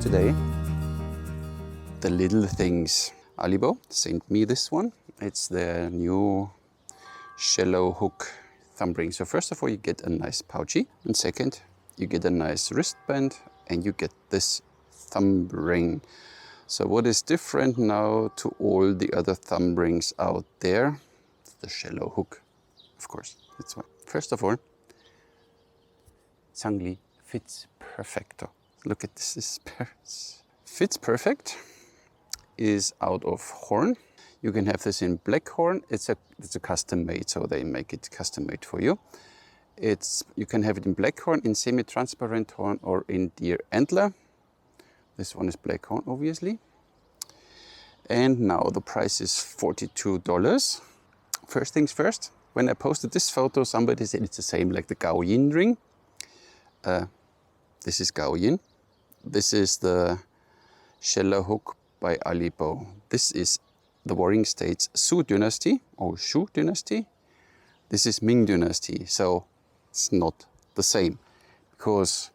today. The little things. Alibow sent me this one. It's the new shallow hook thumb ring. So first of all, you get a nice pouchy, and second, you get a nice wristband, and you get this thumb ring. So what is different now to all the other thumb rings out there? It's the shallow hook, of course. That's one. First of all, Zhangli fits perfecto. Look at this, fits perfect. Is out of horn. You can have this in black horn. It's a custom made, so they make it custom made for you. You can have it in black horn, in semi-transparent horn, or in deer antler. This one is black horn, obviously. And now the price is $42. First things first, when I posted this photo, somebody said it's the same like the Gaoyin ring. This is Gaoyin. This is the shallow hook by Alibow. This is the Warring States Su dynasty or Shu dynasty. This is Ming dynasty, so it's not the same because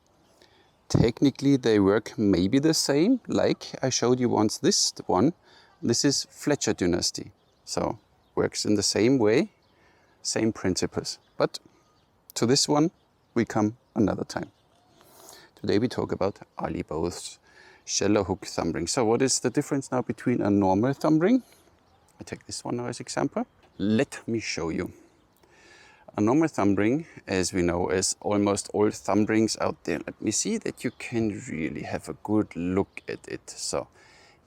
technically they work maybe the same, like I showed you once this one. This is Fletcher dynasty, so works in the same way, same principles. But to this one we come another time. Today we talk about Alibow's shallow hook thumb ring. So what is the difference now between a normal thumb ring? I take this one now as example. Let me show you. A normal thumb ring, as we know, as almost all thumb rings out there. Let me see that you can really have a good look at it. So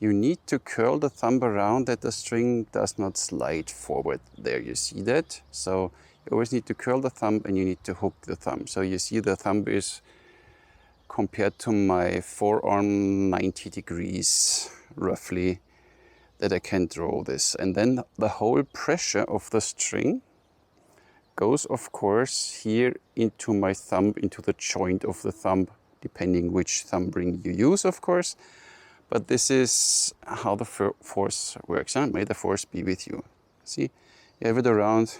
you need to curl the thumb around that the string does not slide forward. There, you see that? So you always need to curl the thumb and you need to hook the thumb. So you see the thumb is compared to my forearm 90 degrees roughly, that I can draw this. And then the whole pressure of the string goes, of course, here into my thumb, into the joint of the thumb, depending which thumb ring you use, of course. But this is how the force works. Huh? May the force be with you. See, you have it around.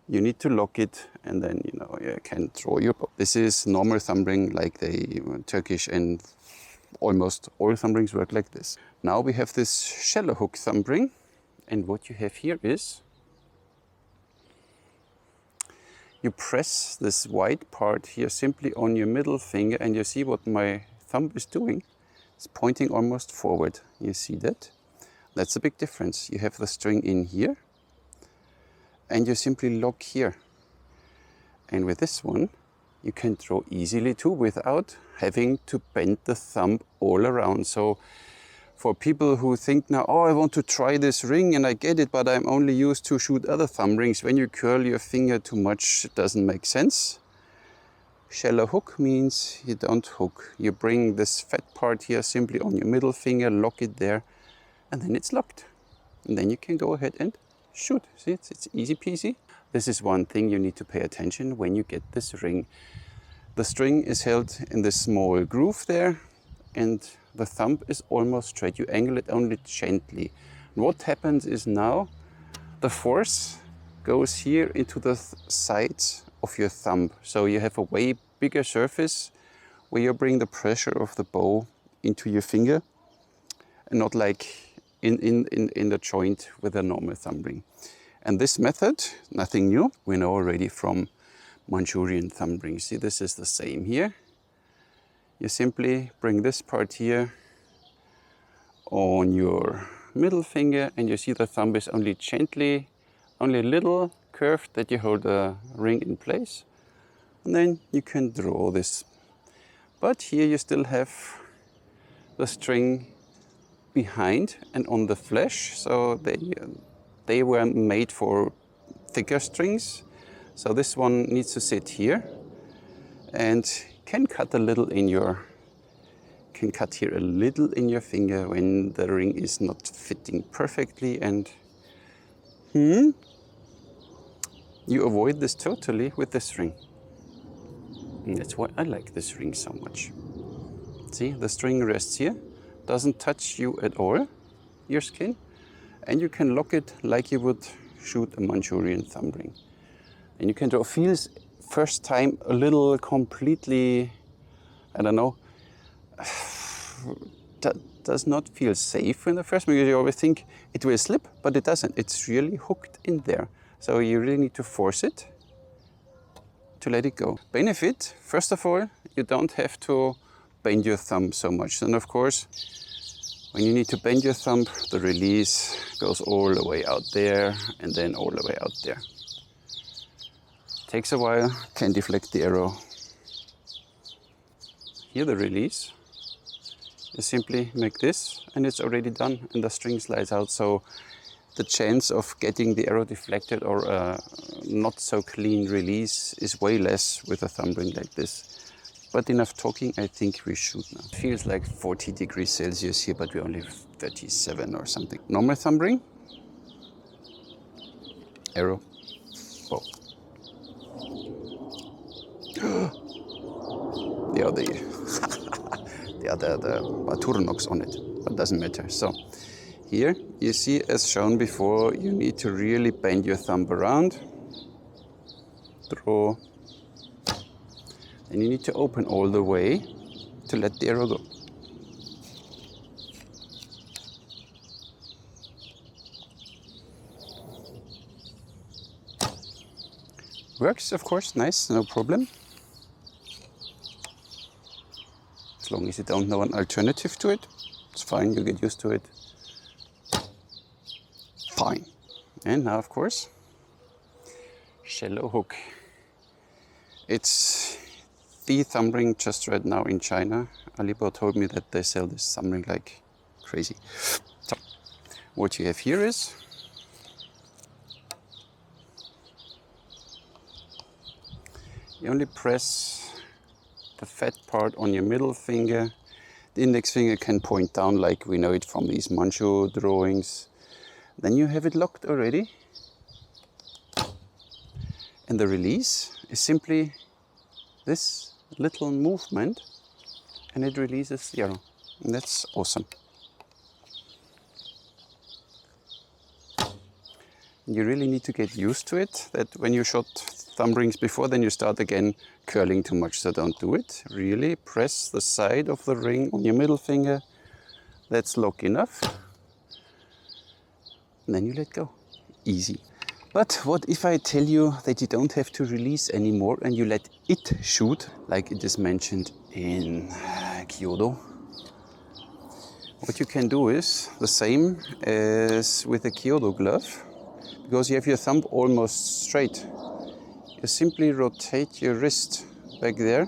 You need to lock it, and then you can draw your bow. This is normal thumb ring, like the Turkish, and almost all thumb rings work like this. Now we have this shallow hook thumb ring, and what you have here is you press this white part here simply on your middle finger, and you see what my thumb is doing. It's pointing almost forward. You see that? That's a big difference. You have the string in here, and you simply lock here. And with this one, you can draw easily too without having to bend the thumb all around. So for people who think now, oh, I want to try this ring and I get it, but I'm only used to shoot other thumb rings. When you curl your finger too much, it doesn't make sense. Shallow hook means you don't hook. You bring this fat part here simply on your middle finger, lock it there, and then it's locked. And then you can go ahead and shoot. See, it's easy peasy. This is one thing you need to pay attention when you get this ring. The string is held in this small groove there, and the thumb is almost straight. You angle it only gently. And what happens is now the force goes here into the sides of your thumb. So you have a way bigger surface where you bring the pressure of the bow into your finger, and not like in the joint with a normal thumb ring. And this method, nothing new, we know already from Manchurian thumb rings. See, this is the same here. You simply bring this part here on your middle finger, and you see the thumb is only gently, only a little curved, that you hold the ring in place. And then you can draw this. But here you still have the string behind and on the flesh, so they were made for thicker strings. So this one needs to sit here, and can cut a little in your, can cut here a little in your finger when the ring is not fitting perfectly, and you avoid this totally with this ring. And that's why I like this ring so much. See, the string rests here, doesn't touch you at all, your skin, and you can lock it like you would shoot a Manchurian thumb ring. And you can draw. Feels first time a little completely, I don't know, does not feel safe in the first because you always think it will slip, but it doesn't. It's really hooked in there. So you really need to force it to let it go. Benefit, first of all, you don't have to bend your thumb so much. And of course, when you need to bend your thumb, the release goes all the way out there and then all the way out there. Takes a while, can deflect the arrow. Here the release, you simply make this and it's already done and the string slides out. So the chance of getting the arrow deflected or a not so clean release is way less with a thumb ring like this. But enough talking, I think we shoot now. It feels like 40 degrees Celsius here, but we're only 37 or something. Normal thumb ring, arrow, bow. The other Turnox on it, but doesn't matter. So here you see, as shown before, you need to really bend your thumb around, draw, and you need to open all the way to let the arrow go. Works, of course, nice, no problem. As long as you don't know an alternative to it, it's fine, you get used to it. Fine. And now, of course, shallow hook. It's the thumb ring just right now in China. Alibow told me that they sell this thumb ring like crazy. So, what you have here is you only press the fat part on your middle finger. The index finger can point down like we know it from these Manchu drawings. Then you have it locked already. And the release is simply this little movement and it releases the arrow. And that's awesome. You really need to get used to it, that when you shot thumb rings before, then you start again curling too much, so don't do it. Really press the side of the ring on your middle finger. That's lock enough. And then you let go. Easy. But what if I tell you that you don't have to release anymore and you let it shoot, like it is mentioned in Kyoto? What you can do is the same as with a Kyoto glove, because you have your thumb almost straight. You simply rotate your wrist back there,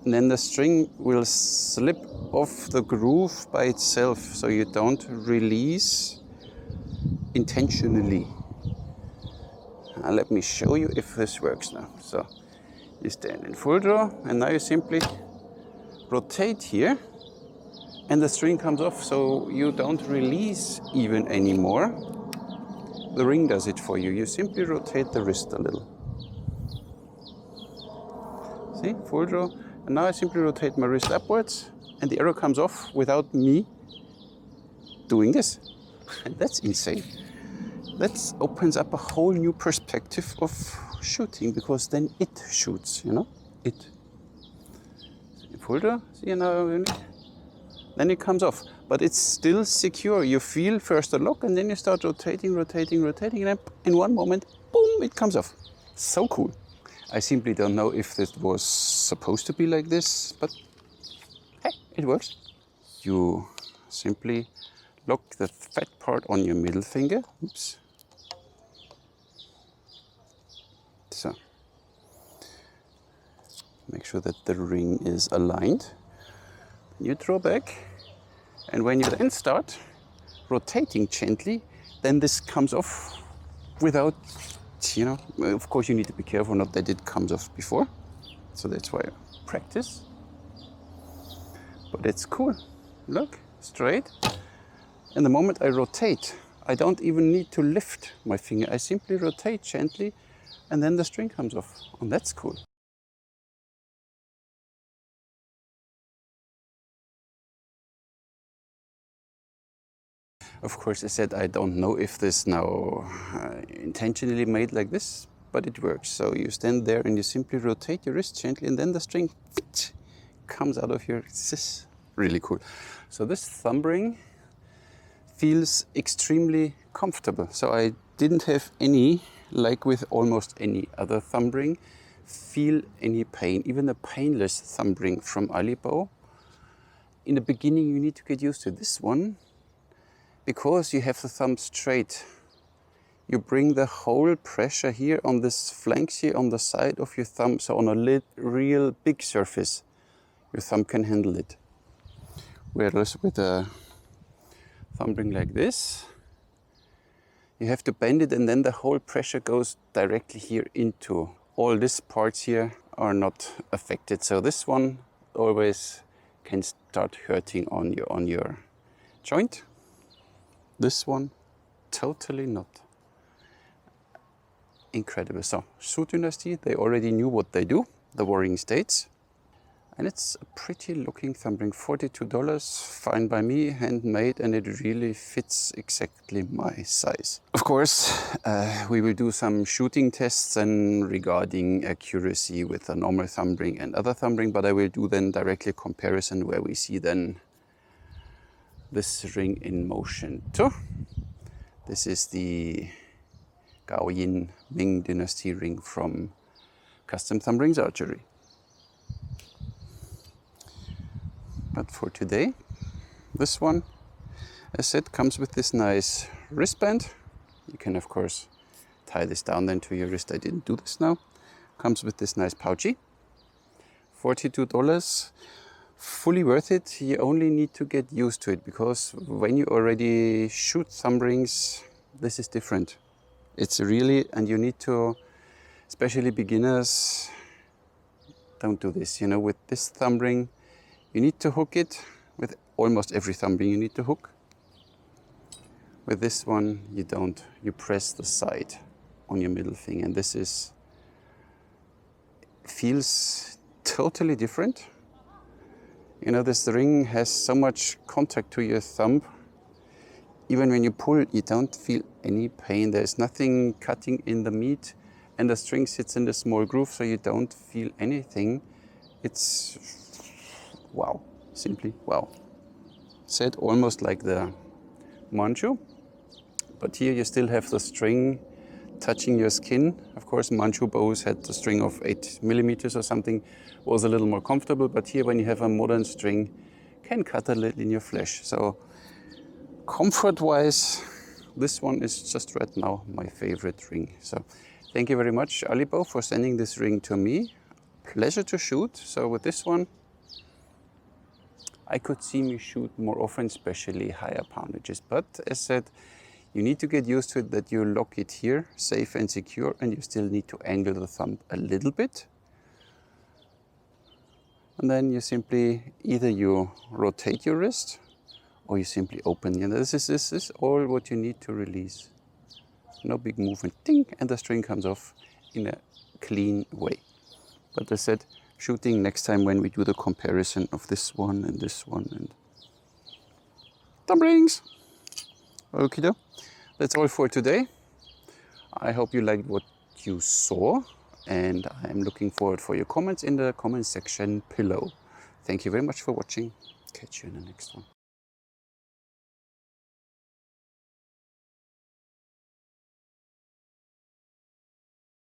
and then the string will slip off the groove by itself, so you don't release intentionally. Let me show you if this works now. So you stand in full draw, and now you simply rotate here, and the string comes off, so you don't release even anymore. The ring does it for you. You simply rotate the wrist a little. See, full draw. And now I simply rotate my wrist upwards and the arrow comes off without me doing this. And that's insane. That opens up a whole new perspective of shooting, because then it shoots, you know? It. Full draw, see now, then it comes off. But it's still secure. You feel first a lock and then you start rotating, and in one moment, boom, it comes off. So cool. I simply don't know if this was supposed to be like this, but hey, it works. You simply lock the fat part on your middle finger. Oops. So, make sure that the ring is aligned. You draw back, and when you then start rotating gently, then this comes off without, you know, of course you need to be careful not that it comes off before. So that's why I practice. But it's cool. Look, straight. And the moment I rotate, I don't even need to lift my finger. I simply rotate gently, and then the string comes off. And that's cool. Of course, I said I don't know if this now intentionally made like this, but it works. So you stand there and you simply rotate your wrist gently, and then the string comes out of your really cool. So this thumb ring feels extremely comfortable. So I didn't have any, like with almost any other thumb ring, feel any pain. Even a painless thumb ring from Alibow. In the beginning you need to get used to this one, because you have the thumb straight. You bring the whole pressure here on this flanks here on the side of your thumb, so on a real big surface, your thumb can handle it. Whereas with a thumb ring like this, you have to bend it and then the whole pressure goes directly here into. All these parts here are not affected. So this one always can start hurting on your joint. This one, totally not. Incredible. So, Shu Dynasty, they already knew what they do, the Warring States. And it's a pretty looking thumb ring, $42, fine by me, handmade, and it really fits exactly my size. Of course, we will do some shooting tests and regarding accuracy with a normal thumb ring and other thumb ring, but I will do then directly a comparison where we see then this ring in motion too. This is the Gaoyin Ming Dynasty ring from Custom Thumb Rings Archery. But for today, this one, as said, comes with this nice wristband. You can of course tie this down then to your wrist. I didn't do this now. Comes with this nice pouchy. $42, fully worth it. You only need to get used to it, because when you already shoot thumb rings, this is different. It's really, and you need to, especially beginners, don't do this. You know, with this thumb ring, you need to hook it. With almost every thumb ring you need to hook. With this one you don't. You press the side on your middle finger, and this feels totally different. You know, this ring has so much contact to your thumb. Even when you pull, you don't feel any pain. There's nothing cutting in the meat, and the string sits in the small groove, so you don't feel anything. It's wow, simply wow. Said almost like the Manchu, but here you still have the string touching your skin. Of course, Manchu bows had the string of 8 millimeters or something, was a little more comfortable, but here when you have a modern string, can cut a little in your flesh. So comfort-wise, this one is just right now my favorite ring. So thank you very much, Alibow, for sending this ring to me. Pleasure to shoot. So with this one, I could see me shoot more often, especially higher poundages. But as said, you need to get used to it, that you lock it here, safe and secure, and you still need to angle the thumb a little bit. And then you simply, either you rotate your wrist, or you simply open. You know, this is all what you need to release. No big movement, ding, and the string comes off in a clean way. But as said, shooting next time when we do the comparison of this one and thumb rings. Okay, that's all for today. I hope you liked what you saw, and I'm looking forward for your comments in the comment section below. Thank you very much for watching. Catch you in the next one.